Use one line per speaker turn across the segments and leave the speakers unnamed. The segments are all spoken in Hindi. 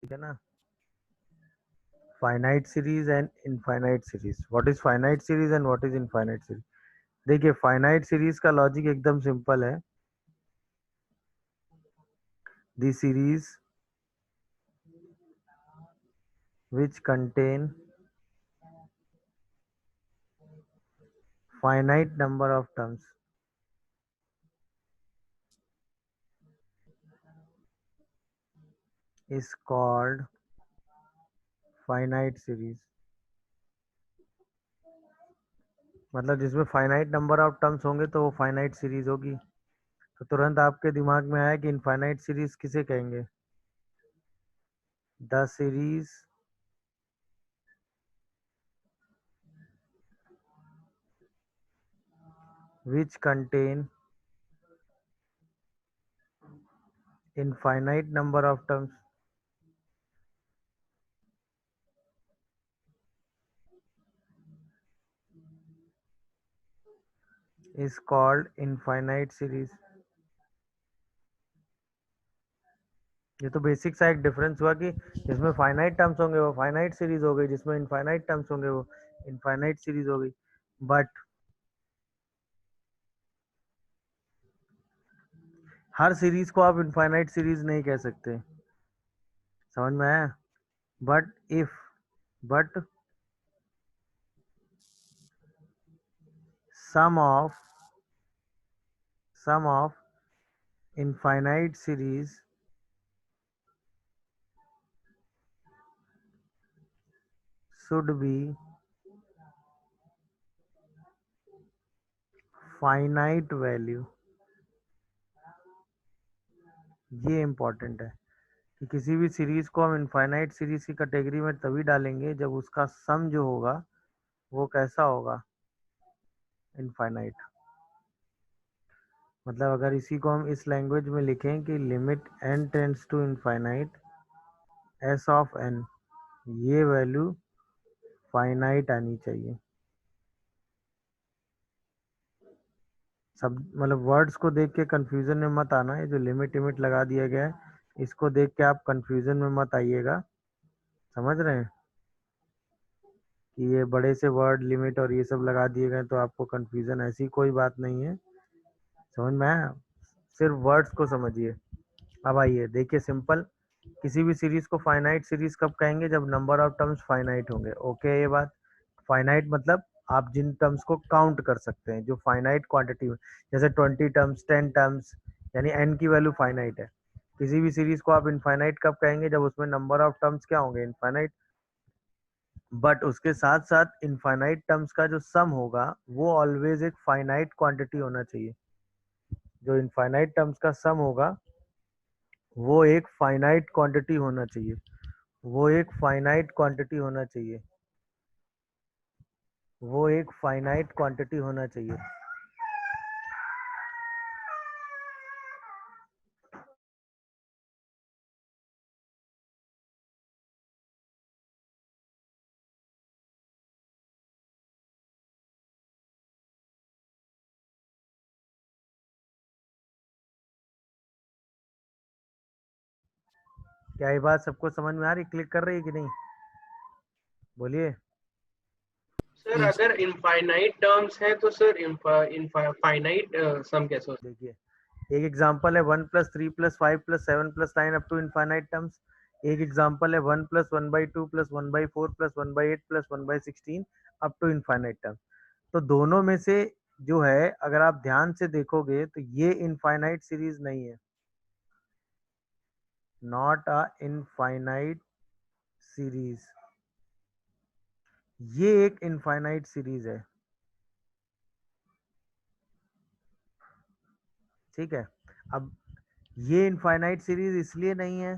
ठीक है ना, finite series and infinite series. What is finite series and what is infinite series? देखिए, फाइनाइट सीरीज का लॉजिक एकदम सिंपल है। The series which contain finite number of terms is called finite series। मतलब जिसमें फाइनाइट नंबर ऑफ टर्म्स होंगे तो वो फाइनाइट सीरीज होगी। तो तुरंत आपके दिमाग में आया कि इनफाइनाइट सीरीज किसे कहेंगे? The series which contain infinite number of terms is called infinite series। ये तो बेसिक सा एक डिफरेंस हुआ कि जिसमें फाइनाइट टर्म्स होंगे वो फाइनाइट सीरीज हो गई, जिसमें इनफाइनाइट टर्म्स होंगे वो इनफाइनाइट सीरीज हो गई। बट हर सीरीज को आप इनफाइनाइट सीरीज नहीं कह सकते। समझ में आया? But if but sum of infinite series should be finite value। ये इंपॉर्टेंट है कि किसी भी सीरीज को हम इनफाइनाइट सीरीज की कैटेगरी में तभी डालेंगे जब उसका सम जो होगा वो कैसा होगा? इनफाइनाइट। मतलब अगर इसी को हम इस लैंग्वेज में लिखें कि limit n tends to infinite s of n, ये वैल्यू फाइनाइट आनी चाहिए। सब मतलब वर्ड्स को देख के कंफ्यूजन में मत आना। ये जो लिमिट लिमिट लगा दिया गया है इसको देख के आप कंफ्यूजन में मत आइएगा। समझ रहे हैं कि ये बड़े से वर्ड लिमिट और ये सब लगा दिए गए तो आपको कंफ्यूजन, ऐसी कोई बात नहीं है। समझ में आया? सिर्फ वर्ड्स को समझिए। अब आइए देखिए, सिंपल। किसी भी सीरीज को फाइनाइट सीरीज कब कहेंगे? जब नंबर ऑफ टर्म्स फाइनाइट होंगे। ओके, ये बात फाइनाइट मतलब आप जिन टर्म्स को काउंट कर सकते हैं, जो फाइनाइट क्वांटिटी में, जैसे 20 टर्म्स, 10 टर्म्स, यानी एन की वैल्यू फाइनाइट है। किसी भी सीरीज को आप इनफाइनाइट कब कहेंगे? जब उसमें नंबर ऑफ टर्म्स क्या होंगे? इनफाइनाइट। बट उसके साथ साथ इनफाइनाइट टर्म्स का जो सम होगा वो ऑलवेज एक फाइनाइट क्वांटिटी होना चाहिए। जो इनफाइनाइट टर्म्स का सम होगा वो एक फाइनाइट क्वांटिटी होना चाहिए। वो एक फाइनाइट क्वांटिटी होना चाहिए। वो एक फाइनाइट क्वांटिटी होना चाहिए। क्या ये बात सबको समझ में आ रही? क्लिक कर रही है कि नहीं? बोलिए।
सर अगर इनफाइनाइट टर्म्स है तो सर फाइनाइट सम कैसे हो?
देखिए, एक एग्जांपल है 1 + 3 + 5 + 7 + 9 अप टू इनफाइनाइट टर्म्स। एक एग्जांपल है 1 + 1/2 + 1/4 + 1/8 + 1/16 अप टू इनफाइनाइट टर्म्स। तो दोनों में से जो है, अगर आप ध्यान से देखोगे तो ये इनफाइनाइट सीरीज नहीं है। Not a infinite series. ये एक इनफाइनाइट सीरीज है। ठीक है। अब ये इनफाइनाइट सीरीज इसलिए नहीं है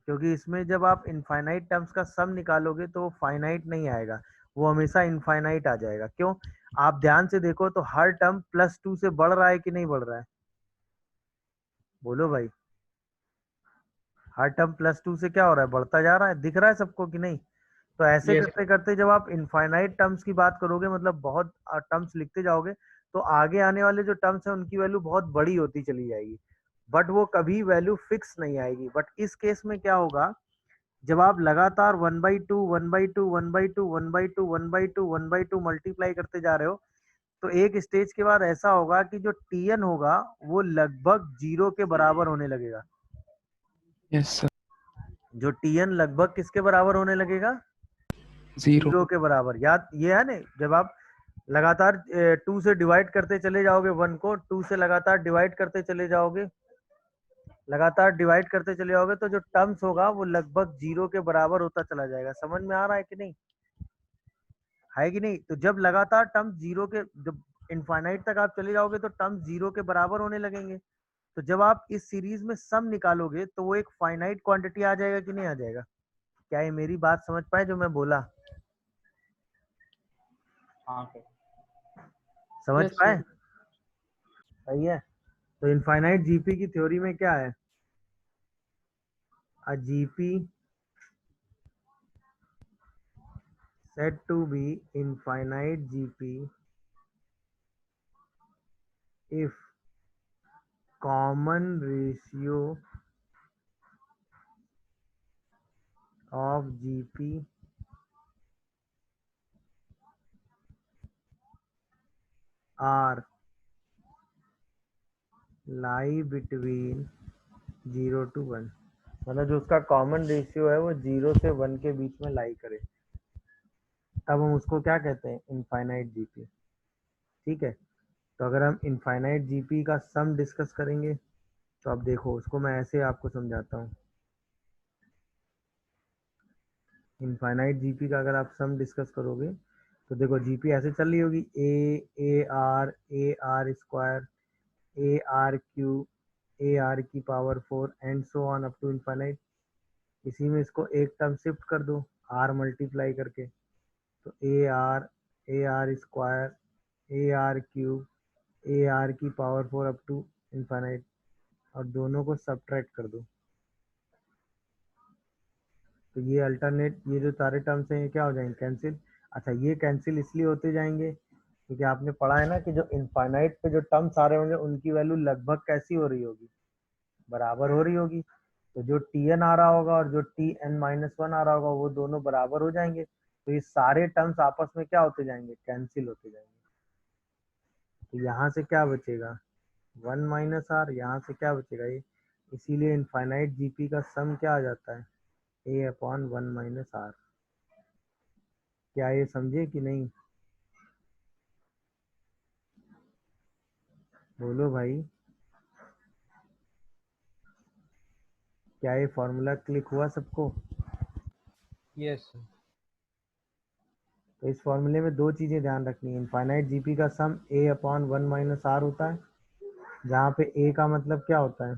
क्योंकि इसमें जब आप इनफाइनाइट टर्म्स का सम निकालोगे तो वो फाइनाइट नहीं आएगा, वो हमेशा इनफाइनाइट आ जाएगा। क्यों? आप ध्यान से देखो तो हर टर्म +2 से बढ़ रहा है कि नहीं बढ़ रहा है? बोलो भाई। हर टर्म +2 से क्या हो रहा है? बढ़ता जा रहा है। दिख रहा है सबको कि नहीं? तो ऐसे
यस।
करते करते जब आप इनफाइनाइट टर्म्स की बात करोगे, मतलब बहुत टर्म्स लिखते जाओगे, तो आगे आने वाले जो टर्म्स हैं उनकी वैल्यू बहुत बड़ी होती चली जाएगी। बट वो कभी वैल्यू फिक्स नहीं आएगी। बट इस केस में क्या होगा जब आप लगातार 1/2 1/2 1/2 1/2 1/2 1/2 मल्टीप्लाई करते जा रहे हो, तो एक स्टेज के बाद ऐसा होगा कि जो टीएन होगा वो लगभग 0 के बराबर होने लगेगा।
Yes sir.
जो टीएन लगभग किसके बराबर होने लगेगा?
0
0 के बराबर। याद ये है ना, जब आप लगातार 2 से डिवाइड करते चले जाओगे, 1 को 2 से लगातार डिवाइड करते चले जाओगे, लगातार डिवाइड करते चले जाओगे, तो जो टर्म्स होगा वो लगभग 0 के बराबर होता चला जाएगा। समझ में आ रहा है कि नहीं? है कि नहीं? तो जब लगातार टर्म्स 0 के, जब इनफाइनाइट तक आप चले जाओगे तो टर्म्स 0 के बराबर होने लगेंगे। तो जब आप इस सीरीज में सम निकालोगे तो वो एक फाइनाइट क्वांटिटी आ जाएगा कि नहीं आ जाएगा? क्या ये मेरी बात समझ पाए जो मैं बोला?
हाँ सर।
समझ
Yes,
पाए?
sir.
सही है। तो इनफाइनाइट जीपी की थ्योरी में क्या है? a gp said to be infinite gp if common ratio of gp are lie between 0 to 1, मतलब जो उसका कॉमन रेशियो है वो 0 से 1 के बीच में लाई करे, तब हम उसको क्या कहते हैं? Infinite GP. ठीक है। तो अगर हम इनफाइनाइट जीपी का सम डिस्कस करेंगे तो अब देखो, उसको मैं ऐसे आपको समझाता हूँ। इनफाइनाइट जीपी का अगर आप सम डिस्कस करोगे तो देखो, जीपी ऐसे चल रही होगी, A R square, A R cube, A R की power 4 and so on up to infinite. इसी में इसको एक टर्म शिफ्ट कर दो आर मल्टीप्लाई करके, तो ए R square, A are cube, A R की पावर 4 अप टू इनफाइनाइट, और दोनों को सब्ट्रैक्ट कर दो। तो ये अल्टरनेट, ये जो सारे टर्म्स हैं ये क्या हो जाएंगे? कैंसिल। अच्छा, ये कैंसिल इसलिए होते जाएंगे क्योंकि आपने पढ़ा है ना कि जो इनफाइनाइट पे जो टर्म्स आ रहे होंगे उनकी वैल्यू लगभग कैसी हो रही होगी? बराबर हो रही होगी। तो जो टी एन आ रहा होगा और जो टी एन माइनस 1 आ रहा होगा वो दोनों बराबर हो जाएंगे। तो ये सारे टर्म्स आपस में क्या होते जाएंगे? कैंसिल होते जाएंगे। तो यहाँ से क्या बचेगा? 1 माइनस आर। यहाँ से क्या बचेगा? ये, इसीलिए इनफाइनाइट जीपी का सम क्या आ जाता है? ए अपॉन 1 माइनस आर। क्या ये समझे कि नहीं? बोलो भाई, क्या ये फॉर्मूला क्लिक हुआ सबको?
Yes, sir.
तो इस फॉर्मूले में दो चीजें ध्यान रखनी है। इनफाइनाइट जीपी का सम ए अपॉन 1 माइनस आर होता है, जहाँ पे ए का मतलब क्या होता है?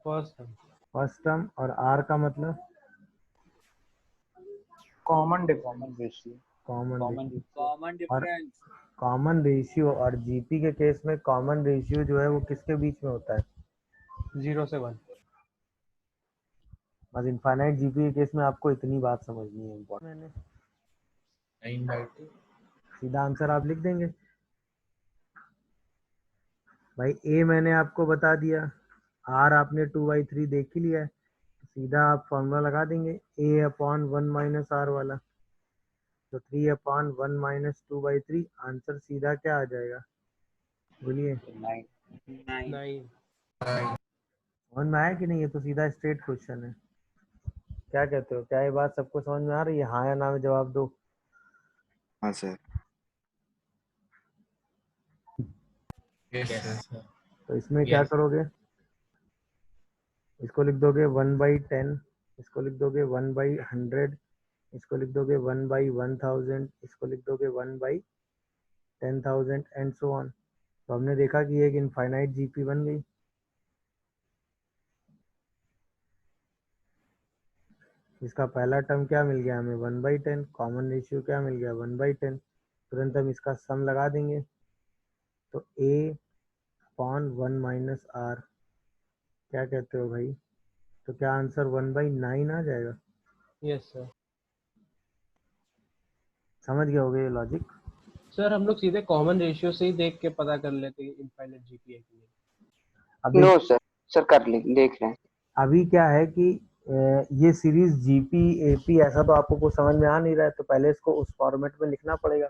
First term.
फर्स्ट टर्म, और आर का मतलब
common ratio.
Common
common difference.
Common ratio. और जीपी के केस में कॉमन रेशियो जो है वो किसके बीच में होता है?
0 से 1.
बस इनफाइनाइट जीपी के केस में आपको इतनी बात समझनी है इम्पोर्टेंट। मैंने
9/2।
सीधा आंसर आप लिख देंगे भाई। ए मैंने आपको बता दिया, आर आपने 2/3 देख ही लिया है, तो सीधा आप फॉर्मूला लगा देंगे ए अपॉन 1 माइनस आर वाला। तो 3 अपॉन 1 माइनस 2/3, आंसर सीधा क्या आ जाएगा? बोलिए,
9।
9।
9.
समझ में आया कि नहीं? ये तो सीधा स्ट्रेट क्वेश्चन है। क्या कहते हो? क्या ये बात सबको समझ में आ रही है? हाँ या ना में जवाब दो।
हाँ सर।
Yes sir.
तो इसमें क्या
Yes.
करोगे? इसको लिख दोगे 1/10, इसको लिख दोगे 1/100, इसको लिख दोगे 1/1000, इसको लिख दोगे 1/10,000 एंड सो ऑन। तो हमने देखा कि एक इनफाइनाइट जीपी बन गई। इसका पहला टर्म क्या मिल गया हमें? 1/10। कॉमन रेशियो क्या मिल गया? 1/10। तुरंत हम इसका सम लगा देंगे, तो ए अपॉन 1 माइनस आर। क्या कहते हो भाई? तो क्या आंसर 1/9 आ जाएगा?
Yes, sir.
समझ गए होगे ये लॉजिक?
सर हम लोग सीधे कॉमन रेशियो से ही देख के पता कर लेते हैं इनफाइनाइट जीपी है कि नहीं.
अब
नो सर, कर ले देख रहे हैं।
अभी क्या है कि ये सीरीज जीपी एपी ऐसा तो आपको कुछ समझ में आ नहीं रहा है, तो पहले इसको उस फॉर्मेट में लिखना पड़ेगा।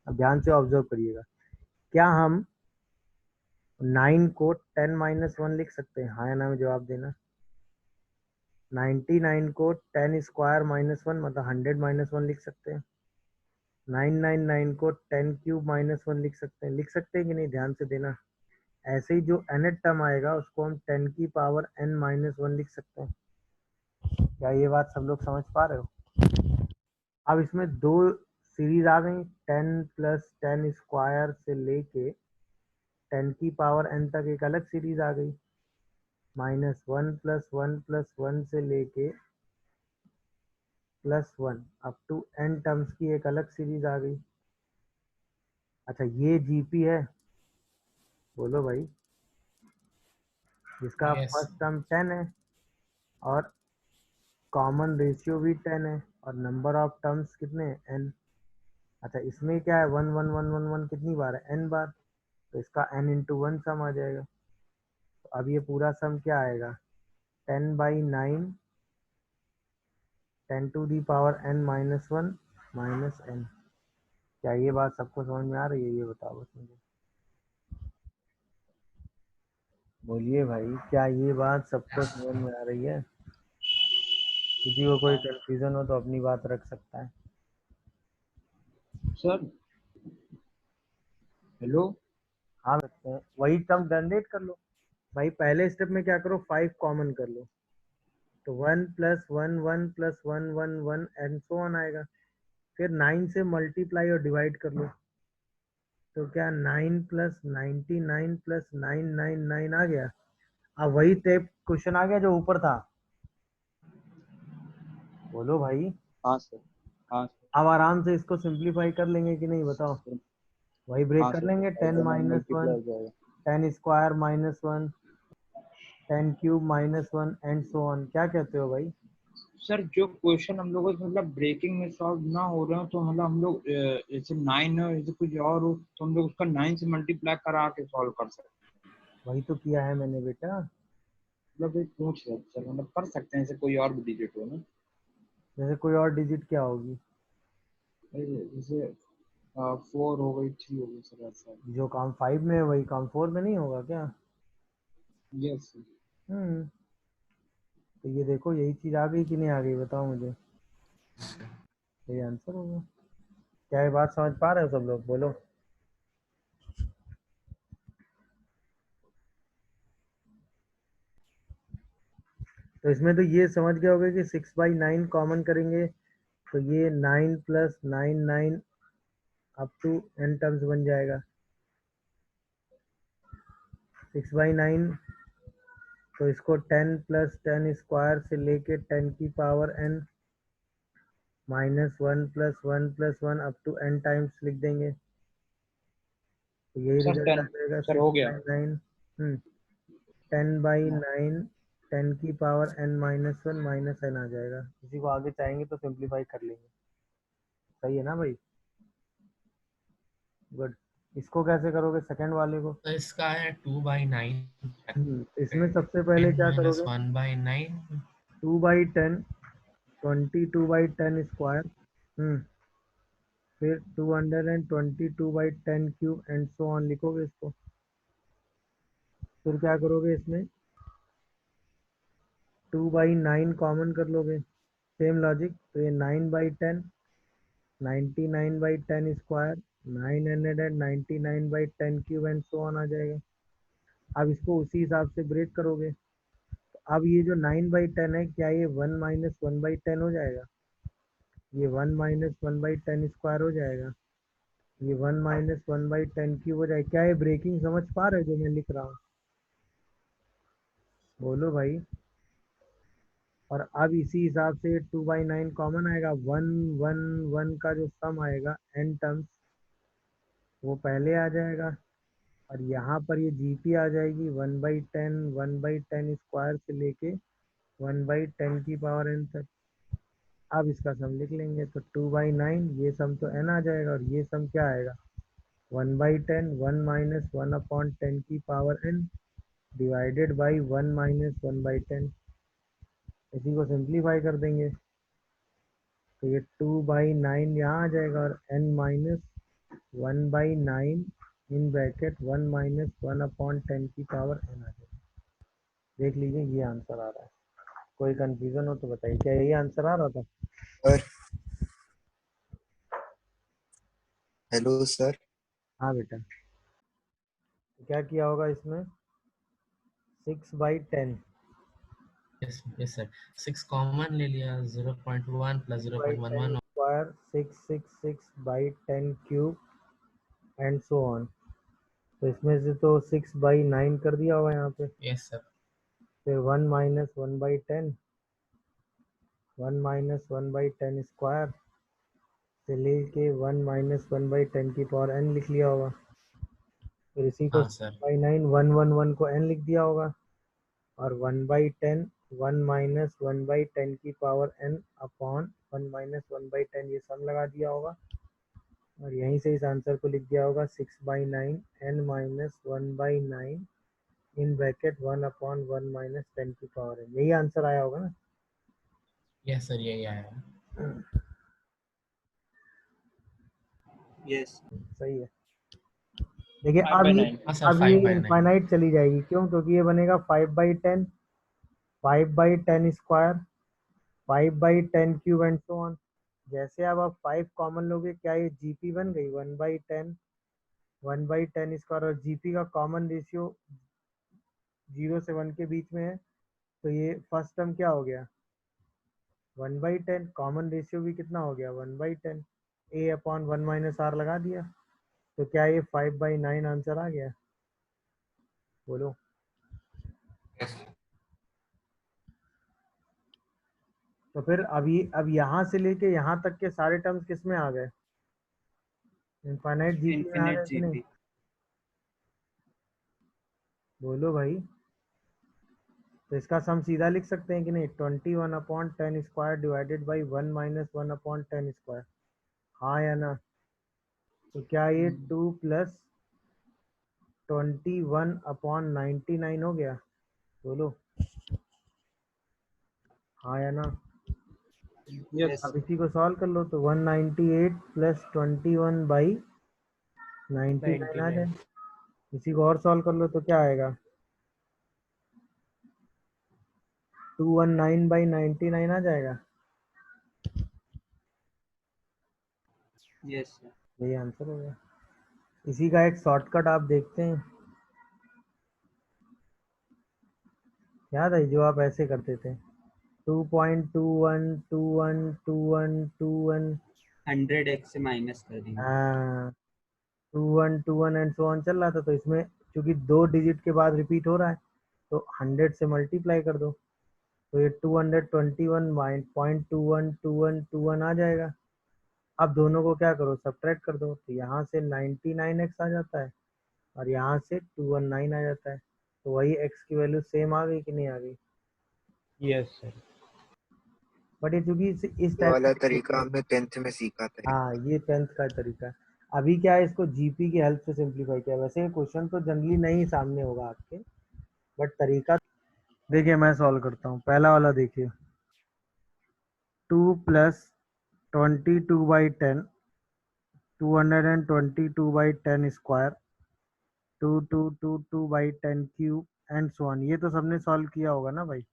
अब ध्यान से ऑब्जर्व करिएगा, क्या हम 9 को 10-1 लिख सकते हैं? हाँ या ना में जवाब देना। 99 को 10 स्क्वायर -1 मतलब 100-1 लिख सकते हैं। 999 को 10 क्यूब -1 लिख सकते हैं। लिख सकते हैं कि नहीं? ध्यान से देना। ऐसे ही जो nth टर्म आएगा उसको हम 10 की पावर n-1 लिख सकते हैं। क्या ये बात सब लोग समझ पा रहे हो? अब इसमें दो सीरीज आ गई, 10 + 10 स्क्वायर से लेके 10 की पावर n तक एक अलग सीरीज आ गई, -1 + 1 + 1 से लेके +1 अप टू n टर्म्स की एक अलग सीरीज आ गई। अच्छा, ये जीपी है, बोलो भाई, जिसका
Yes.
फर्स्ट टर्म 10 है और कॉमन रेशियो भी 10 है और नंबर ऑफ टर्म्स कितने हैं? n। अच्छा, इसमें क्या है? 1 1 1 1 1 कितनी बार है? n बार, तो इसका n × 1 सम आ जाएगा। तो अब ये पूरा सम क्या आएगा? 10/9 10 to the power n-1 -n। क्या ये बात सबको समझ में आ रही है? ये बताओ बस मुझे, बोलिए भाई, क्या ये बात सबको समझ में आ रही है? किसी को कोई कंफ्यूजन हो तो अपनी बात रख सकता है।
Sir hello.
हाँ, रखते हैं। वही टर्म जनरेट कर लो भाई। पहले स्टेप में क्या करो? 5 कॉमन कर लो, तो 1 + 1 1 + 1 1 1 एंड सो ऑन आएगा। फिर 9 से मल्टीप्लाई और डिवाइड कर लो, तो क्या 9 + 99 + 999 आ गया। अब वही टाइप क्वेश्चन आ गया जो ऊपर था, बोलो भाई।
हाँ सर। हाँ सर।
अब आराम से इसको सिंप्लीफाई कर लेंगे कि नहीं, बताओ? वही ब्रेक
हाँ
कर
सर,
लेंगे, 10
1
-1
मल्टीप्लाई हो जाएगा।
10 square -1 10 cube -1 and so on. क्या कहते हो भाई?
सर जो क्वेश्चन हम लोगों को मतलब ब्रेकिंग में सॉल्व ना हो रहे हो तो मतलब हम लोग जैसे 9 हो जैसे कुछ और हो तो हम लोग उसका 9 से मल्टीप्लाई करा के सॉल्व कर सकते हैं।
वही तो किया है मैंने बेटा।
मतलब ये पूछ रहे थे सर, मतलब कर सकते हैं जैसे कोई और भी डिजिट हो ना।
जैसे कोई और डिजिट क्या होगी?
जैसे 4 हो गई, 3 हो गई सर, ऐसा।
जो काम 5 में है वही काम 4 में नहीं होगा क्या?
Yes sir.
हम्म। तो ये देखो, यही चीज आ गई कि नहीं आ गई, बताओ मुझे। यही आंसर होगा। क्या ये बात समझ पा रहे हो सब लोग? बोलो। तो इसमें तो ये समझ गए होगे कि 6/9 कॉमन करेंगे तो ये 9 + 9 9 अप टू n टर्म्स बन जाएगा। 6/9, तो इसको 10 + 10 स्क्वायर से लेके 10 की power n -1 + 1 + 1 up to n times लिख देंगे, तो यही
सर
रिजल्ट आ
10
जाएगा।
सर हो गया।
6/9 10/9 10 की पावर n-1 -n आ जाएगा। इसी को आगे चाहेंगे तो सिंप्लीफाई कर लेंगे। सही है ना भाई? गुड। इसको कैसे करोगे सेकंड वाले को?
तो इसका है 2/9
इसमें सबसे पहले क्या करोगे?
1/9
2/10 22/10 स्क्वायर, फिर 222/10 क्यूब एंड सो ऑन लिखोगे इसको। फिर क्या करोगे? इसमें 2/9 कॉमन कर लोगे, सेम लॉजिक, तो ये 9/10 99/10 square 999/10 cube and so on आ जाएगा। अब इसको उसी हिसाब से ब्रेक करोगे, तो अब ये जो 9/10 है, क्या ये 1 - 1/10 हो जाएगा? ये 1 - 1/10 स्क्वायर हो जाएगा, ये 1 - 1/10 क्यूब हो जाएगा। क्या ये ब्रेकिंग समझ पा रहे हो जो मैं लिख रहा हूँ? बोलो भाई। और अब इसी हिसाब से 2/9 कॉमन आएगा, 1 1 1 का जो सम आएगा n टर्म्स वो पहले आ जाएगा, और यहाँ पर ये जीपी आ जाएगी 1/10 स्क्वायर से लेके 1/10 की पावर n तक। अब इसका सम लिख लेंगे, तो 2/9 ये सम तो n आ जाएगा, और ये सम क्या आएगा? 1/10 1 - 1/10 की पावर n डिवाइडेड बाई 1 - 1/10। इसी को सिंप्लीफाई कर देंगे तो ये 2/9 यहाँ आ जाएगा और n minus 1/9 in bracket 1 minus 1/10 की पावर n आ जाएगा। देख लीजिए ये आंसर आ रहा है। कोई कंफ्यूजन हो तो बताइए, क्या यही आंसर आ रहा था?
Sir hello sir.
हाँ बेटा, तो क्या किया होगा इसमें? 6/10
यस यस सर, 6 कॉमन ले लिया, 0.1 plus
10
0.11।
Square 666/10 cube and so on. तो इसमें से तो 6/9 कर दिया होगा यहाँ पे,
यस सर।
फिर 1 माइनस 1/10, 1 माइनस 1/10 स्क्वायर से लेके 1 माइनस 1/10 की पावर n लिख लिया होगा। फिर इसी को
हाँ सर।
6/9 111 को n लिख दिया होगा और 1/10 1 माइनस 1/10 की पावर n अपॉन 1 माइनस 1/10 ये सम लगा दिया होगा और यहीं से इस आंसर को लिख दिया होगा 6/9 n minus 1/9 in bracket 1/1 minus 10 की पावर n। यही आंसर आया होगा ना?
यस सर, यही आया।
यस
सही है। देखिए
5/9।
हाँ सर,
अब ये
5/9।
इनफाइनाइट चली जाएगी, क्यों? क्योंकि ये बनेगा 5/10 5/10 square 5/10 cube and so on. जैसे अब आप 5 कॉमन लोगे, क्या ये जीपी बन गई? 1/10 स्क्वायर और जीपी का कॉमन रेशियो 0 से 1 के बीच में है, तो ये फर्स्ट टर्म क्या हो गया? 1/10। कॉमन रेशियो भी कितना हो गया? 1/10। a अपॉन 1 माइनस आर लगा दिया, तो क्या ये 5/9 आंसर आ गया? बोलो। तो फिर अब यहाँ से लेके यहाँ तक के सारे टर्म्स किस में आ गए? इनफाइनाइट जीपी में आ
इन्फिनिट
गए कि नहीं?
जीपी।
बोलो भाई। तो इसका सम सीधा लिख सकते हैं कि नहीं? 21/10 square divided by 1 minus 1/10 square. हाँ या ना? तो क्या ये 2 प्लस 21/99 हो गया? बोलो हाँ या ना?
यस
अब इसी को सॉल्व कर लो तो 198 प्लस 21/99 आ जाए। इसी को और सॉल्व कर लो तो क्या आएगा? 219/99 आ जाएगा।
Yes sir.
यही आंसर हो गया। इसी का एक शॉर्टकट आप देखते हैं, याद है जो आप ऐसे करते थे? 2.21212121
100x से माइनस कर देंगे।
हाँ 2121 एंड सो ऑन चल रहा था, तो इसमें क्योंकि 2 डिजिट के बाद रिपीट हो रहा है तो 100 से मल्टीप्लाई कर दो, तो ये 221.212121 आ जाएगा। अब दोनों को क्या करो? सब्ट्रैक्ट कर दो, तो यहाँ से 99x आ जाता है और यहाँ से 219 आ जाता है, तो वही x की वैल्यू सेम आ गई कि नहीं आ गई?
Yes sir.
बट ये चूंकि इस
ये
टाइप
वाला
से,
तरीका हमने 10th में सीखा था।
हाँ ये 10th का तरीका है। अभी क्या है, इसको जीपी की हेल्प से सिंप्लीफाई किया। वैसे क्वेश्चन तो जनरली नहीं सामने होगा आपके, बट तरीका देखिए मैं सॉल्व करता हूँ। पहला वाला देखिए, 2 plus 22/10 222/10 square 2222/10 cube and so on. ये तो सबने सॉल्व किया होगा ना भाई?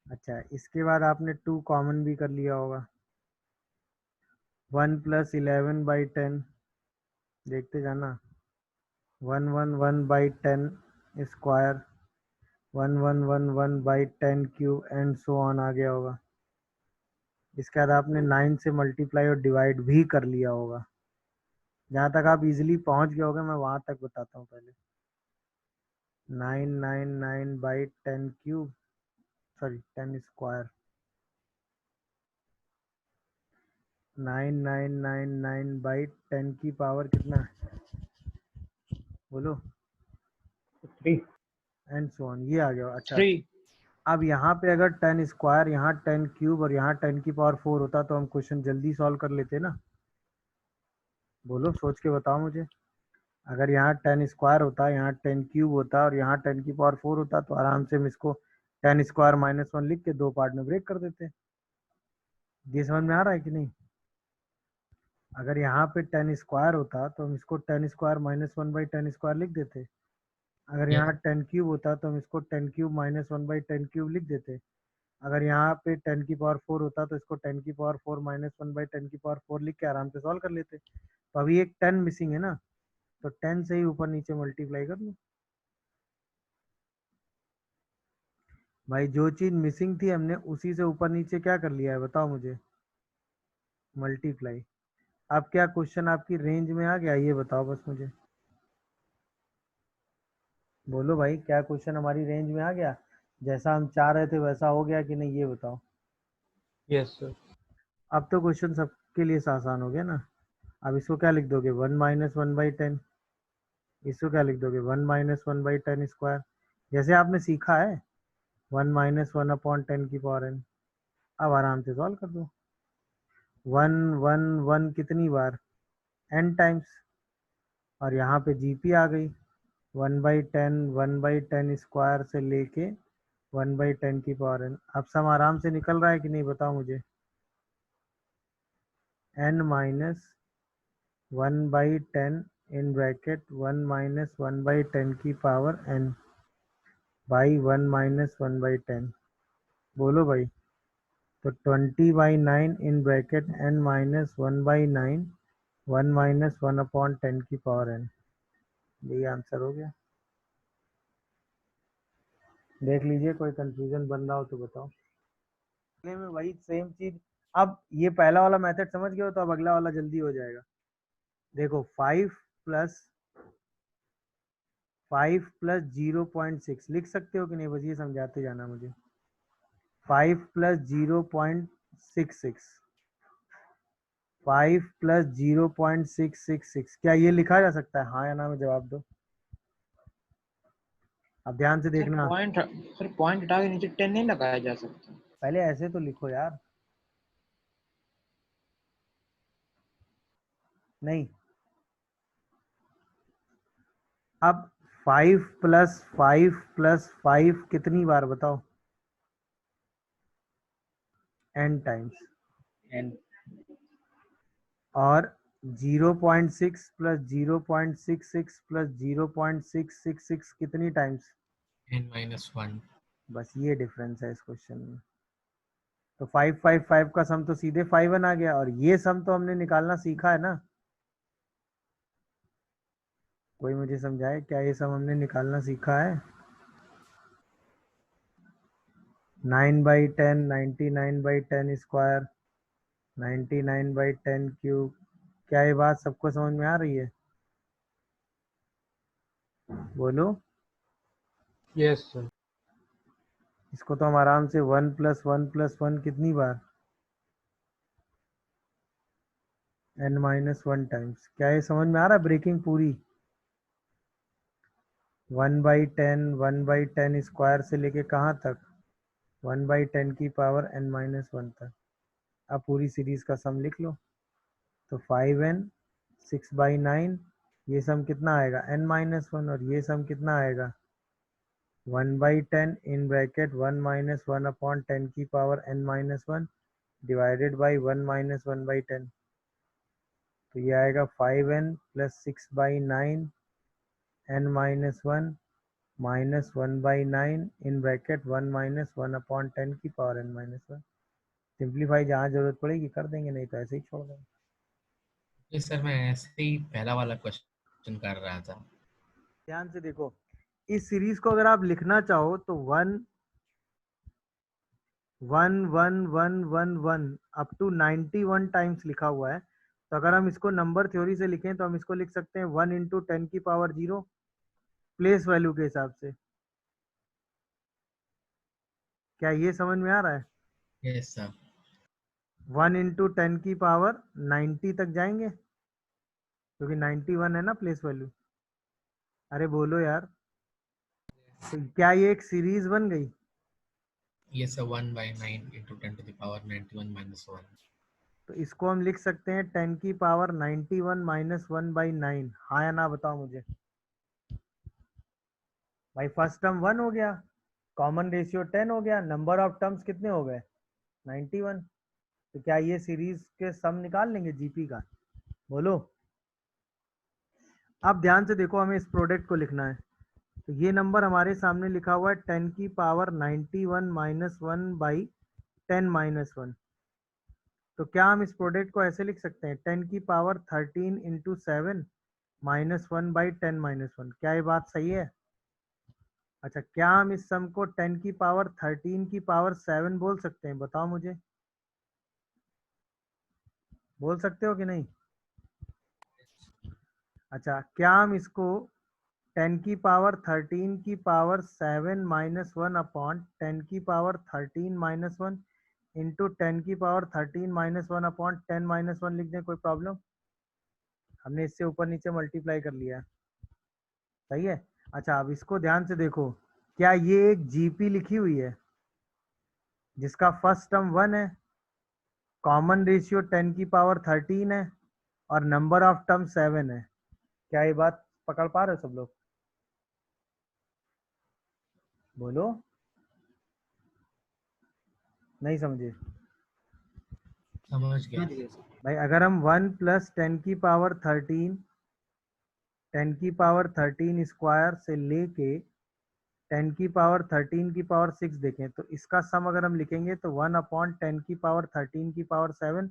अच्छा, इसके बाद आपने 2 कॉमन भी कर लिया होगा। 1 प्लस 11/10 देखते जाना, 111/10 square 1111/10 cube and so on आ गया होगा। इसके बाद आपने 9 से मल्टीप्लाई और डिवाइड भी कर लिया होगा। जहाँ तक आप इजीली पहुँच गए होगे मैं वहाँ तक बताता हूँ। पहले 999/10 क्यूब, सॉरी 10 स्क्वायर, 9999/10 की पावर कितना? बोलो।
3
एंड सो ऑन, ये आ गया। अच्छा,
3
अब यहाँ पे अगर 10 स्क्वायर, यहाँ 10 क्यूब और यहाँ 10 की पावर 4 होता तो हम क्वेश्चन जल्दी सॉल्व कर लेते ना। बोलो, सोच के बताओ मुझे। अगर यहाँ 10 स्क्वायर होता, यहाँ 10 क्यूब होता और यहाँ 10 की पावर 4 होता तो आराम से हम इसको टेन स्क्वायर माइनस वन लिख के दो पार्ट में ब्रेक कर देते। ये समझ में आ रहा है कि नहीं? अगर यहाँ पे टेन स्क्वायर होता तो हम इसको ten square minus one by ten square लिख देते। अगर
Yes.
यहाँ टेन क्यूब होता तो हम इसको ten cube minus one by ten cube लिख देते। अगर यहाँ पे टेन की पावर फोर होता तो इसको टेन की power four minus one by ten की पावर फोर लिख के आराम से सॉल्व कर लेते। तो अभी एक टेन मिसिंग है ना, तो टेन से ही ऊपर नीचे मल्टीप्लाई कर लो भाई। जो चीज मिसिंग थी हमने उसी से ऊपर नीचे क्या कर लिया है बताओ मुझे, मल्टीप्लाई। अब क्या क्वेश्चन आपकी रेंज में आ गया ये बताओ बस मुझे, बोलो भाई क्या क्वेश्चन हमारी रेंज में आ गया? जैसा हम चाह रहे थे वैसा हो गया कि नहीं ये बताओ।
Yes sir.
अब तो क्वेश्चन सबके लिए आसान हो गया ना। अब इसको क्या लिख दोगे, one minus one by ten. इसको क्या लिख दोगे, one minus one by ten square, जैसे आपने सीखा है, one minus one upon ten की पावर एन। अब आराम से सॉल्व कर दो। वन वन वन कितनी बार, एन टाइम्स, और यहाँ पे जीपी आ गई, वन बाई टेन स्क्वायर से लेके वन बाई टेन की पावर एन। अब सम आराम से निकल रहा है कि नहीं बताओ मुझे, N minus one by ten in bracket one minus one by ten की power N by one minus one by ten. बोलो भाई, तो 20/9 in bracket N minus one by nine one minus one upon ten की पावर एन। यही आंसर हो गया। देख लीजिए कोई कंफ्यूजन बन रहा हो तो बताओ। में वही सेम चीज। अब ये पहला वाला मेथड समझ गए हो तो अब अगला वाला जल्दी हो जाएगा। देखो फाइव प्लस 0.6 लिख सकते हो कि नहीं, बस ये समझाते जाना मुझे। 5 प्लस 0.66, 5 प्लस 0.666, क्या ये लिखा जा सकता है? हाँ या ना में जवाब दो। अब ध्यान से देखना,
सर पॉइंट हटा के नीचे 10 नहीं लगाया जा सकता?
पहले ऐसे तो लिखो यार। नहीं, अब 5 प्लस 5 कितनी बार बताओ, n टाइम्स।
एन
और 0.6 प्लस 0.66 प्लस 0.666 कितनी टाइम्स?
n-1।
बस ये डिफरेंस है इस क्वेश्चन में। तो 5 का सम तो सीधे 5 आ गया, और ये सम तो हमने निकालना सीखा है ना। कोई मुझे समझाए क्या ये सम हमने निकालना सीखा है? 9/10, 99/10 स्क्वायर, 99/10 क्यूब। क्या ये बात सबको समझ में आ रही है? बोलो।
Yes sir.
इसको तो हम आराम से 1 + 1 + 1 कितनी बार, n-1 टाइम्स। क्या ये समझ में आ रहा है ब्रेकिंग पूरी? 1/10 स्क्वायर से लेके कहाँ तक, 1/10 की पावर n-1 तक। अब पूरी सीरीज का सम लिख लो। तो 5n 6/9, ये सम कितना आएगा, n-1, और ये सम कितना आएगा 1/10 इन ब्रैकेट 1 - 1 अपॉन 10 की पावर n-1 डिवाइडेड बाई 1 - 1/10। तो ये आएगा 5n + 6/9 n-1 minus 1/9 in bracket 1 - 1 upon 10 की पावर n-1। सिंप्लीफाई जहाँ जरूरत पड़ेगी कर देंगे, नहीं तो ऐसे ही छोड़ देंगे।
जी सर, मैं ऐसे ही पहला वाला क्वेश्चन कर रहा था।
ध्यान से देखो, इस सीरीज को अगर आप लिखना चाहो तो 1 1 1 1 1 1 अप टू 91 टाइम्स लिखा हुआ है। तो अगर हम इसको नंबर थ्योरी से लिखें तो हम इसको लिख सकते हैं 1 × 10 की पावर 0 प्लेस वैल्यू के हिसाब से। क्या ये समझ में आ रहा है?
Yes sir.
1 × 10 की पावर 90 तक जाएंगे, क्योंकि 91 है ना प्लेस वैल्यू। अरे बोलो यार, तो क्या ये एक सीरीज बन गई?
Yes sir, 1/9 × 10⁻91 - 1।
तो इसको हम लिख सकते हैं 10 की पावर 91 - 1/9। हाँ या ना बताओ मुझे भाई। फर्स्ट टर्म 1 हो गया, कॉमन रेशियो 10 हो गया, नंबर ऑफ टर्म्स कितने हो गए 91। तो क्या ये सीरीज के सम निकाल लेंगे जीपी का? बोलो। अब ध्यान से देखो, हमें इस प्रोडक्ट को लिखना है। तो ये नंबर हमारे सामने लिखा हुआ है 10 की पावर 91 माइनस 1 बाई 10 माइनस 1। तो क्या हम इस प्रोडक्ट को ऐसे लिख सकते हैं 10 की power 13 into 7 minus 1 by 10 minus 1? क्या ये बात सही है? अच्छा, क्या हम इस सम को 10 की पावर 13 की पावर 7 बोल सकते हैं? बताओ मुझे, बोल सकते हो कि नहीं? अच्छा, क्या हम इसको 10 की पावर 13 की पावर 7 माइनस 1 अपॉन 10 की पावर 13 माइनस 1 इंटू 10 की पावर 13 माइनस 1 अपॉन 10 माइनस 1 लिख दें? कोई प्रॉब्लम? हमने इससे ऊपर नीचे मल्टीप्लाई कर लिया, सही है। अच्छा, अब इसको ध्यान से देखो, क्या ये एक जीपी लिखी हुई है जिसका फर्स्ट टर्म 1 है, कॉमन रेशियो 10 की पावर 13 है और नंबर ऑफ टर्म 7 है? क्या ये बात पकड़ पा रहे हो सब लोग? बोलो, नहीं समझे?
समझ गया।
भाई अगर हम 1 प्लस 10 की पावर 13 10 की पावर 13 स्क्वायर से लेके 10 की पावर 13 की पावर 6 देखें, तो इसका सम अगर हम लिखेंगे तो 1 अपॉन 10 की पावर 13 की पावर 7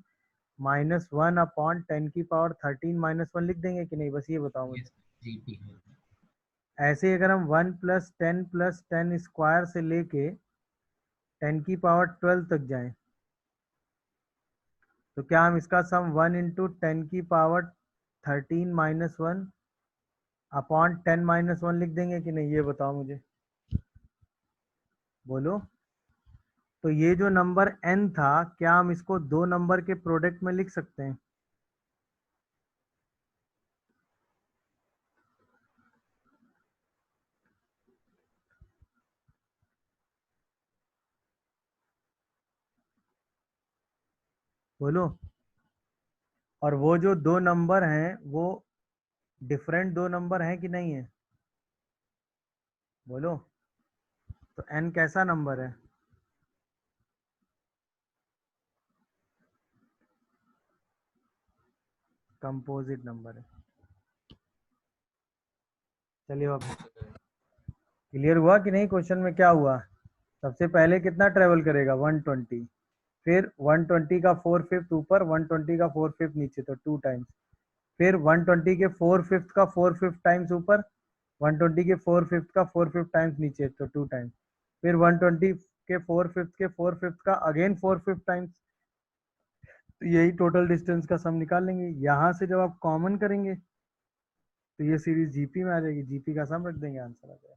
माइनस 1 अपॉन 10 की पावर 13 माइनस 1 लिख देंगे कि नहीं? बस ये बताओ मुझे।
जीपी है।
ऐसे ही अगर हम 1 प्लस 10 स्क्वायर से लेके 10 की पावर 12 तक जाएं, तो क्या हम इसका सम 1 इंटू 10 की पावर 13 माइनस 1 अपॉन 10 माइनस 1 लिख देंगे कि नहीं? ये बताओ मुझे, बोलो। तो ये जो नंबर n था, क्या हम इसको दो नंबर के प्रोडक्ट में लिख सकते हैं? बोलो। और वो जो दो नंबर हैं वो डिफरेंट दो नंबर हैं कि नहीं है? बोलो। तो n कैसा नंबर है? कंपोजिट नंबर है। चलिए, अब क्लियर हुआ कि नहीं? क्वेश्चन में क्या हुआ? सबसे पहले कितना ट्रेवल करेगा 120, फिर 120 का 4/5 ऊपर, 120 का 4/5 नीचे, तो 2 टाइम्स, फिर 120 के 4/5 का 4/5 टाइम्स ऊपर, 120 के 4/5 का 4/5 टाइम्स नीचे, तो 2 टाइम्स, फिर 120 के 4/5 के 4/5 का अगेन 4/5 टाइम्स। तो यही टोटल डिस्टेंस का सम निकाल लेंगे। यहाँ से जब आप कॉमन करेंगे तो ये सीरीज जीपी में आ जाएगी, जीपी का सम रख देंगे, आंसर आ जाएगा।